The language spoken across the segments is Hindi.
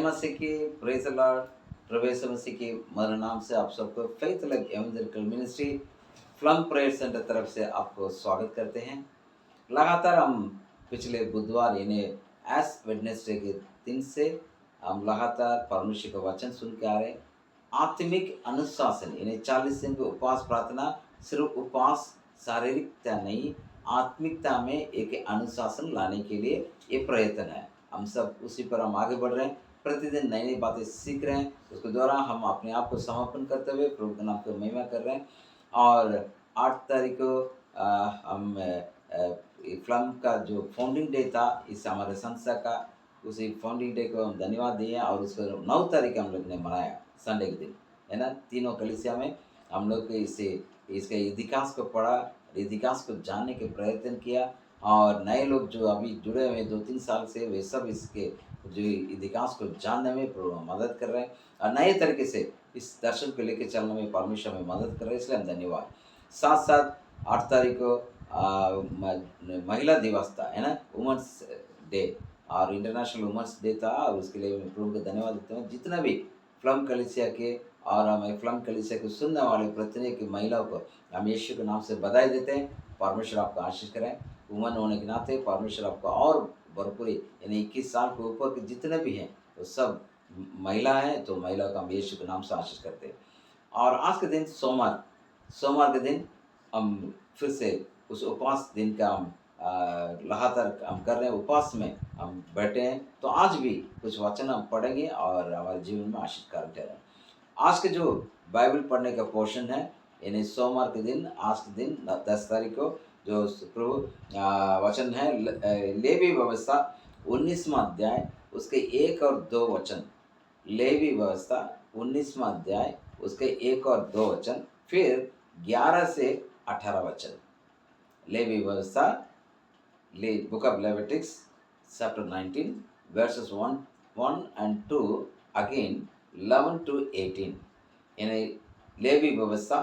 मसीह की, प्रेज द लॉर्ड। प्रभु यीशु मसीह के मधुर नाम से आप सबको फेथ लग एवेंजलिकल मिनिस्ट्री फ्लम प्रेयर सेंटर तरफ से आपको स्वागत करते हैं। लगातार हम पिछले बुधवार यानी एस वेडनेसडे के दिन से हम लगातार परमेश्वर का वचन सुन के आ रहे हैं। आत्मिक अनुशासन यानी 40 दिन की उपवास प्रार्थना सिर्फ उपवास शारीरिकता नहीं, आत्मिकता में एक अनुशासन लाने के लिए ये प्रयत्न है। हम सब उसी पर हम आगे बढ़ रहे हैं, प्रतिदिन नई नई बातें सीख रहे हैं। उसके द्वारा हम अपने आप को समर्पण करते हुए प्रभु के नाम को महिमा कर रहे हैं। और 8 तारीख को हम फ्लम का जो फाउंडिंग डे था इस हमारे संस्था का, उसी फाउंडिंग डे को हम धन्यवाद दिए और उसको 9 तारीख हम लोग ने मनाया, संडे के दिन, है ना। तीनों कलीसिया में हम लोग इसके इतिहास को पढ़ा, इतिहास को जानने के प्रयत्न किया। और नए लोग जो अभी जुड़े हुए 2-3 साल से, वे सब इसके जो इतिहास को जानने में मदद कर रहे हैं और नए तरीके से इस दर्शन को लेकर चलने में परमेश्वर में मदद कर रहे हैं, इसलिए हम धन्यवाद। साथ साथ 8 तारीख को महिला दिवस था, है ना, वुमेंस डे और इंटरनेशनल वुमेंस डे था और उसके लिए मैं प्रभु को धन्यवाद देता हूँ। जितना भी फ्लम कलीसिया के और हमें फ्लम कलीसिया को सुनने वाले प्रत्येक महिलाओं को हम यीशु के नाम से बधाई देते हैं। परमेश्वर आपको आशीष करें। वुमन होने के नाते परमेश्वर आपको और भरपूरी यानी 21 साल के ऊपर के जितने भी हैं तो सब महिला हैं, तो महिला को हम यीशु के नाम से आशीष करते हैं। और आज के दिन सोमवार के दिन हम फिर से उस उपवास दिन का हम लगातार हम कर रहे हैं, उपवास में हम बैठे हैं। तो आज भी कुछ वचन हम पढ़ेंगे और हमारे जीवन में आशीष कारक ठहरें। आज के जो बाइबल पढ़ने का पोर्शन है यानी सोमवार के दिन, आज के दिन 10 तारीख को जो प्रभु वचन है लेवी व्यवस्था 19वां अध्याय उसके 1 और 2 वचन। लेवी व्यवस्था 19वां अध्याय उसके 1 और 2 वचन, फिर 11 से 18 वचन। लेवी व्यवस्था book of लेविटिक्स chapter 19 verses 1 and 2 again 11 to 18। यानी लेवी व्यवस्था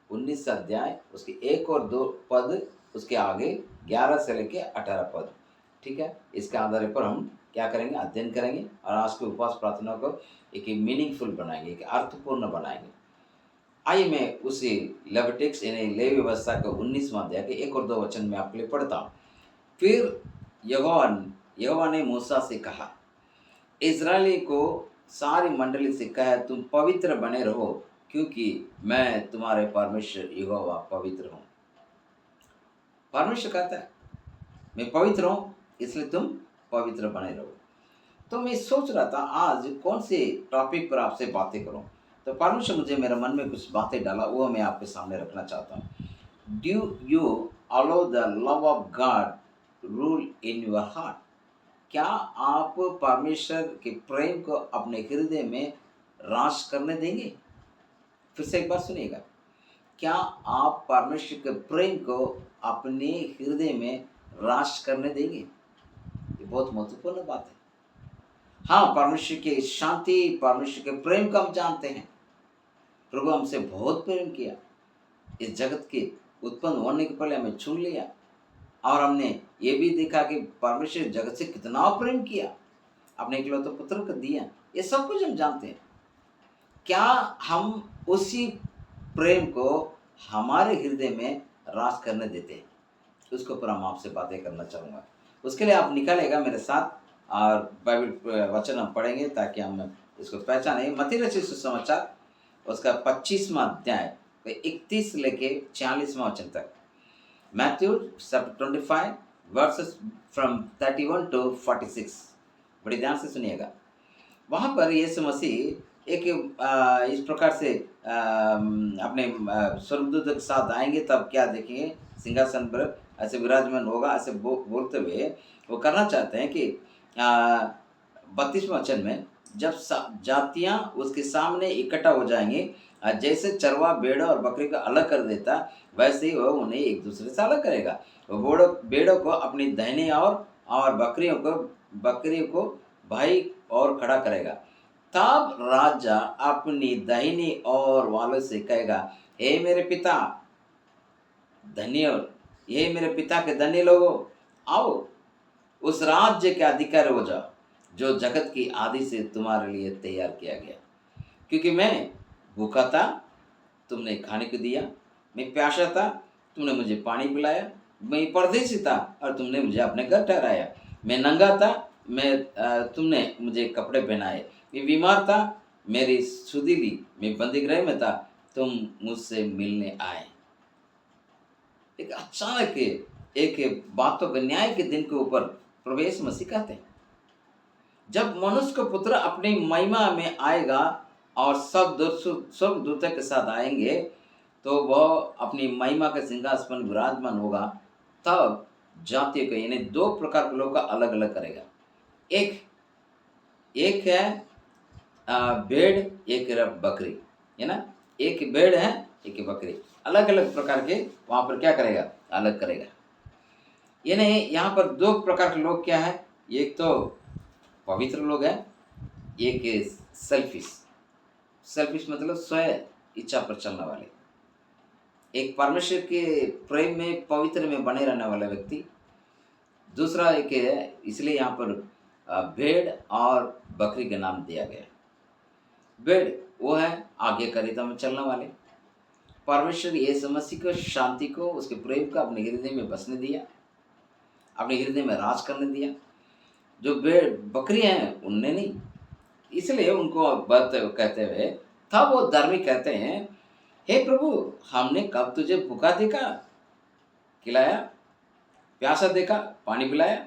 19 अध्याय उसके 1 और 2 पद, उसके आगे 11 से लेके 18 पद। ठीक है, इसके आधार पर हम क्या करेंगे, अध्ययन करेंगे और आज के उपवास प्रार्थना को एक मीनिंगफुल बनाएंगे, एक अर्थपूर्ण बनाएंगे। आइए मैं उसी लेविटिक्स यानी लेवी व्यवस्था के 19वां अध्याय के 1 और 2 वचन में आपके लिए पढ़ता हूँ। फिर यहोवा ने मूसा से कहा, इज़राइली को सारी मंडली से कह, तुम पवित्र बने रहो क्योंकि मैं तुम्हारे परमेश्वर यहोवा पवित्र हूँ। परमेश्वर कहता है मैं पवित्र हूँ, इसलिए तुम पवित्र बने रहो। तो मैं सोच रहा था आज कौन से टॉपिक पर आपसे बातें करूं। तो परमेश्वर मुझे मेरे मन में कुछ बातें डाला, वो मैं आपके सामने रखना चाहता हूँ। Do you allow the love of God rule in your heart? क्या आप परमेश्वर के प्रेम को अपने हृदय में राज करने देंगे? फिर से एक बार सुनिएगा, क्या आप परमेश्वर के प्रेम को अपने हृदय में राज करने देंगे? ये बहुत महत्वपूर्ण बात है। हाँ, परमेश्वर की शांति, परमेश्वर के प्रेम को हम जानते हैं। प्रभु हमसे बहुत प्रेम किया, इस जगत के उत्पन्न होने के पहले हमें चुन लिया और हमने ये भी देखा कि परमेश्वर जगत से कितना प्रेम किया, अपने इकलौते पुत्र को दिया। ये सब कुछ हम जानते हैं। क्या हम उसी प्रेम को हमारे हृदय में राज करने देते हैं? उसके ऊपर हम आपसे बातें करना चाहूँगा। उसके लिए आप निकालेगा मेरे साथ और बाइबल वचन हम पढ़ेंगे ताकि हम इसको पहचाने। मत्ती रचित सुसमाचार उसका 25वां अध्याय 31 लेके 40वां वचन तक। Matthew chapter 25 versus from 31 to 46। बड़ी ध्यान से सुनिएगा। वहाँ पर यीशु मसीह एक इस प्रकार से अपने स्वर्गदूत के साथ आएंगे, तब क्या देखेंगे, सिंहासन पर ऐसे विराजमान होगा। ऐसे बोलते हुए वो करना चाहते हैं कि 32वें वचन में, जब जातियां उसके सामने इकट्ठा हो जाएंगे, जैसे चरवा भेड़ों और बकरी को अलग कर देता, वैसे ही वह उन्हें एक दूसरे से अलग करेगा। वो भेड़ों को अपनी दाहिनी और बकरियों को भाई और खड़ा करेगा। तब राजा अपनी दाहिनी ओर वालों से कहेगा, हे मेरे पिता धन्य, ये मेरे पिता के धन्य लोगों, आओ उस राज्य के अधिकारी हो जाओ जो जगत की आदि से तुम्हारे लिए तैयार किया गया। क्योंकि मैं भूखा था, तुमने खाने को दिया, मैं प्यासा था, तुमने मुझे पानी पिलाया, मैं परदेसी था और तुमने मुझे अपने घर ठहराया, मैं नंगा था, तुमने मुझे कपड़े पहनाए, मैं बीमार था, मेरी सुधि ली, मैं बंदीगृह में था, तुम मुझसे मिलने आए। एक अचानक एक बातों के न्याय के दिन के ऊपर प्रभु यीशु मसीह कहते हैं, जब मनुष्य का पुत्र अपनी महिमा में आएगा और सब दूतों के साथ आएंगे, तो वह अपनी महिमा के सिंहासन पर विराजमान होगा। तब जातियों के यानी दो प्रकार के लोगों का अलग अलग करेगा। एक एक है भेड़, एक है बकरी, है ना। एक भेड़ है, एक बकरी, अलग अलग प्रकार के वहां पर क्या करेगा, अलग करेगा। यानी यहाँ पर दो प्रकार के लोग क्या है, एक तो पवित्र लोग हैं, एक सेल्फिश। सेल्फिश मतलब स्वयं इच्छा पर चलने वाले। एक परमेश्वर के प्रेम में पवित्र में बने रहने वाला व्यक्ति। दूसरा एक है, इसलिए यहाँ पर भेड़ और बकरी का नाम दिया गया। भेड़ वो है आज्ञाकारिता में चलने वाले। परमेश्वर यीशु मसीह को शांति को, उसके प्रेम को अपने हृदय में बसने दिया, अपने हृदय में राज करने दिया। जो भेड़ बकरी हैं उनने नहीं। इसलिए उनको बात कहते हुए तब वो धर्मी कहते हैं, हे प्रभु, हमने कब तुझे भूखा देखा, खिलाया, प्यासा देखा, पानी पिलाया?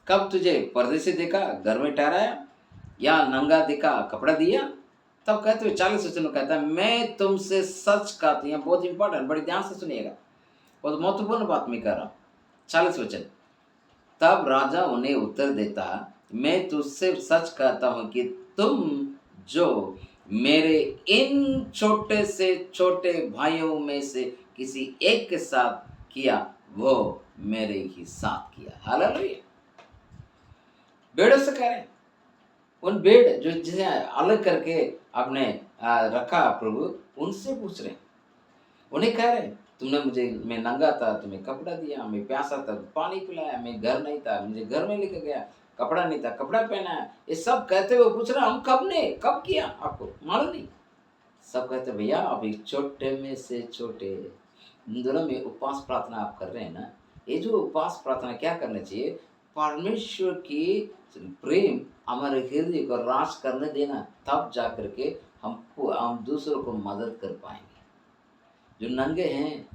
कब तुझे परदेसी देखा, घर में ठहराया, या नंगा देखा, कपड़ा दिया? तब कहते हुए 40 वचन में कहता है, मैं तुमसे सच कहती हूँ। बहुत इंपॉर्टेंट, बड़ी ध्यान से सुनिएगा, बहुत महत्वपूर्ण बात मैं कह रहा हूँ। 40 वचन, तब राजा उन्हें उत्तर देता, मैं तुझसे सच कहता हूँ कि तुम जो मेरे इन छोटे से छोटे भाइयों में से किसी एक के साथ किया, वो मेरे ही साथ किया। हालेलुया। भेड़ों से कह रहे हैं, उन भेड़ जो जिसे अलग करके आपने रखा प्रभु, उनसे पूछ रहे हैं। उन्हें कह रहे हैं, तुमने मुझे, मैं नंगा था, तुम्हें कपड़ा दिया, मैं प्यासा था, पानी पिलाया, मैं घर नहीं था, मुझे घर में लेकर गया, कपड़ा नहीं था, कपड़ा पहनाया। ये सब कहते हुए पूछ रहे, हम कब किया, आपको मालूम नहीं? सब कहते भैया अभी छोटे में से छोटे। इन दोनों में उपवास प्रार्थना आप कर रहे हैं ना, ये जो उपवास प्रार्थना क्या करना चाहिए, परमेश्वर की प्रेम हमारे हृदय को राज करने देना, तब जा करके हम दूसरों को मदद कर पाएंगे। जो नंगे हैं,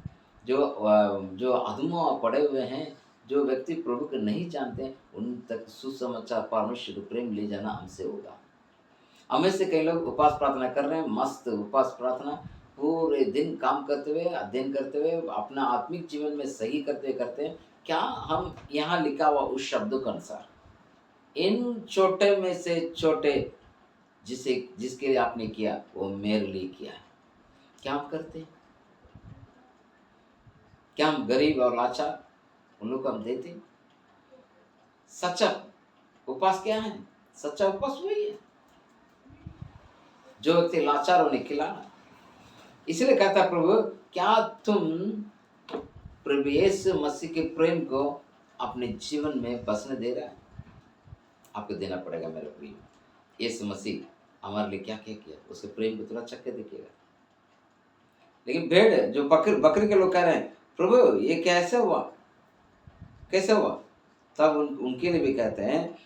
जो अधमों पड़े हुए हैं, जो व्यक्ति प्रभु को नहीं जानते, उन तक सुसमाचार परमेश्वर को प्रेम ले जाना हमसे होगा। हमें से कई लोग उपवास प्रार्थना कर रहे हैं, मस्त उपवास प्रार्थना, पूरे दिन काम करते हुए, अध्ययन करते हुए, अपना आत्मिक जीवन में सही करते हैं। क्या हम यहाँ लिखा हुआ उस शब्दों के अनुसार, इन छोटे में से छोटे जिसके लिए आपने किया, वो मेरे लिए किया है, क्या हम करते हैं? क्या हम गरीब और लाचार उन लोग को हम देते? सच्चा उपवास क्या है? सच्चा उपवास वही है जो व्यक्ति लाचार उन्हें खिलाना। इसलिए कहता प्रभु, क्या तुम प्रभु यीशु मसीह के प्रेम को अपने जीवन में बसने दे रहा है? आपको देना पड़ेगा मेरे प्रिय। यीशु मसीह हमारे लिए क्या क्या किया, उसके प्रेम को थोड़ा चख के देखिएगा। लेकिन भेड़ जो बकरी के लोग कह रहे हैं, प्रभु ये कैसे हुआ, कैसे हुआ? तब उनके लिए भी कहते हैं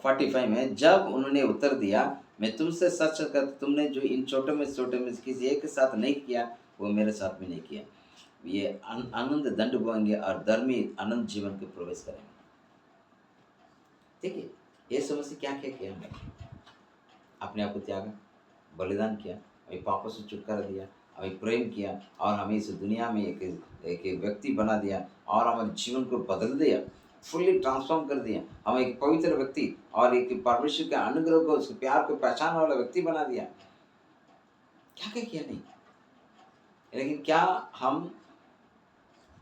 45 में, जब उन्होंने उत्तर दिया, मैं तुमसे सच कहता, तुमने जो इन छोटे में किसी एक के साथ नहीं किया, वो मेरे साथ भी नहीं किया। ये आनंद दंड बोएंगे और धर्मी अनंत जीवन के प्रवेश करेंगे। ठीक है, ये समस्या क्या क्या किया हमने? अपने आप को त्यागा, बलिदान किया, हमें पापों से छुटकारा दिया, हमें प्रेम किया और हमें इस दुनिया में एक व्यक्ति बना दिया और हमारे जीवन को बदल दिया, फुल्ली ट्रांसफॉर्म कर दिया। हमें एक पवित्र व्यक्ति और एक परमेश्वर के अनुग्रह को, उसके प्यार को पहचानने वाला व्यक्ति बना दिया। क्या क्या किया नहीं, लेकिन क्या हम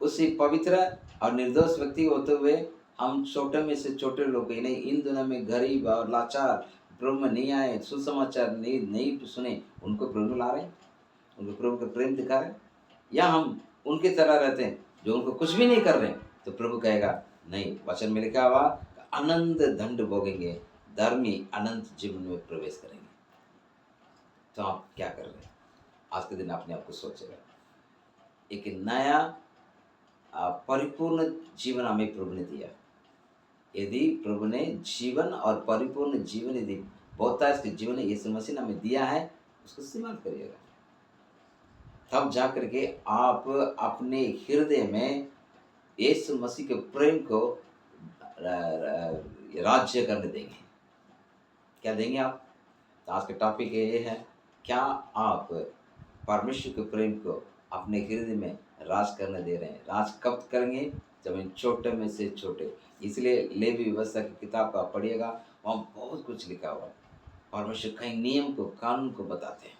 उसी पवित्र और निर्दोष व्यक्ति होते हुए हम छोटे में से छोटे लोग नहीं, इन दुनिया में गरीब और लाचार, प्रभु में नहीं आए, सुसमाचार नहीं सुने, उनको प्रभु ला रहे हैं, उनको प्रभु का प्रेम दिखा रहे हैं? या हम उनकी तरह रहते हैं जो उनको कुछ भी नहीं कर रहे हैं? तो प्रभु कहेगा नहीं, वचन में लिखा हुआ आनंद दंड भोगेंगे, धर्मी अनंत जीवन में प्रवेश करेंगे। तो आप क्या कर रहे हैं? आज के दिन अपने आप को सोचेगा। एक नया परिपूर्ण जीवन हमें प्रभु ने दिया। यदि प्रभु ने जीवन और परिपूर्ण जीवन यदि बहुत इसके जीवन में यीशु मसीह ने हमें दिया है, उसको इस्तेमाल करिएगा। तब जा करके आप अपने हृदय में यीशु मसीह के प्रेम को राज्य करने देंगे। क्या देंगे आप? तो आज का टॉपिक ये है, क्या आप परमेश्वर के प्रेम को अपने हृदय में राज करने दे रहे हैं? राज कब करेंगे? जब इन छोटे में से छोटे। इसलिए लेवी व्यवस्था की किताब का पढ़िएगा, वहाँ बहुत कुछ लिखा हुआ है। परमेश्वर कई नियम को, कानून को बताते हैं,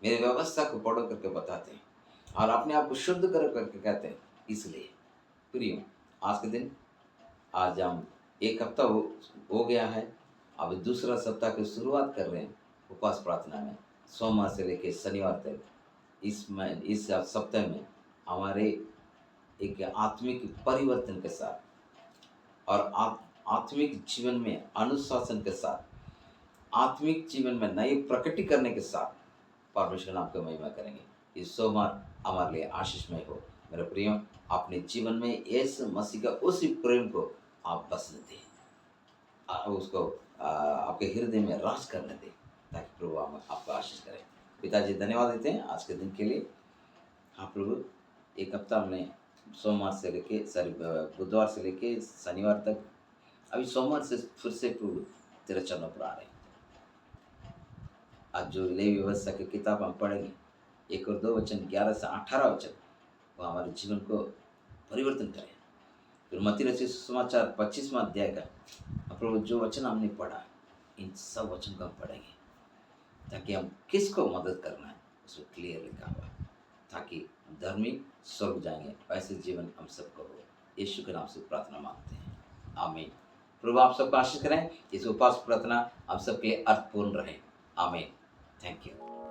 मेरी व्यवस्था को पढ़ो करके बताते हैं और अपने आप को शुद्ध कर करके कहते हैं। इसलिए प्रियो, आज के दिन, आज हम एक हफ्ता हो गया है, अब दूसरा सप्ताह की शुरुआत कर रहे हैं उपवास प्रार्थना में। सोमवार से लेकर शनिवार तक इस सप्ताह में हमारे एक आत्मिक परिवर्तन के साथ और आत्मिक जीवन में अनुशासन के साथ, आत्मिक जीवन में नए प्रकटी करने के साथ परमेश्वर नाम की महिमा करेंगे। इस सोमवार हमारे लिए आशीषमय हो। मेरे प्रियो, अपने जीवन में यीशु मसीह का उसी प्रेम को आप बसने दें, उसको आपके हृदय में राज करने दें, ताकि प्रभु आपको आशीष करें। पिताजी, धन्यवाद देते हैं आज के दिन के लिए। हाँ प्रभु, एक हफ्ता हमने सोमवार से लेके बुधवार से लेके शनिवार तक, अभी सोमवार से फिर से प्रभु तेरे चरणों पर आ रहे हैं। आज जो लेवी व्यवस्था की किताब हम पढ़ेंगे, 1 और 2 वचन, 11 से 18 वचन, वो हमारे जीवन को परिवर्तन करें। फिर मत्ती रचित सुसमाचार 25वां अध्याय का प्रभु जो वचन हमने पढ़ा, इन सब वचन को हम पढ़ेंगे, ताकि हम किसको मदद करना है उसको क्लियर लिखा हुआ, ताकि धर्मी स्वर्ग जाएंगे। ऐसे जीवन हम सबको हो। यीशु के नाम से प्रार्थना मांगते हैं, आमीन। प्रभु आप सबको आशीष करें। इस उपवास प्रार्थना हम सबके लिए अर्थपूर्ण रहे। आमीन। Thank you.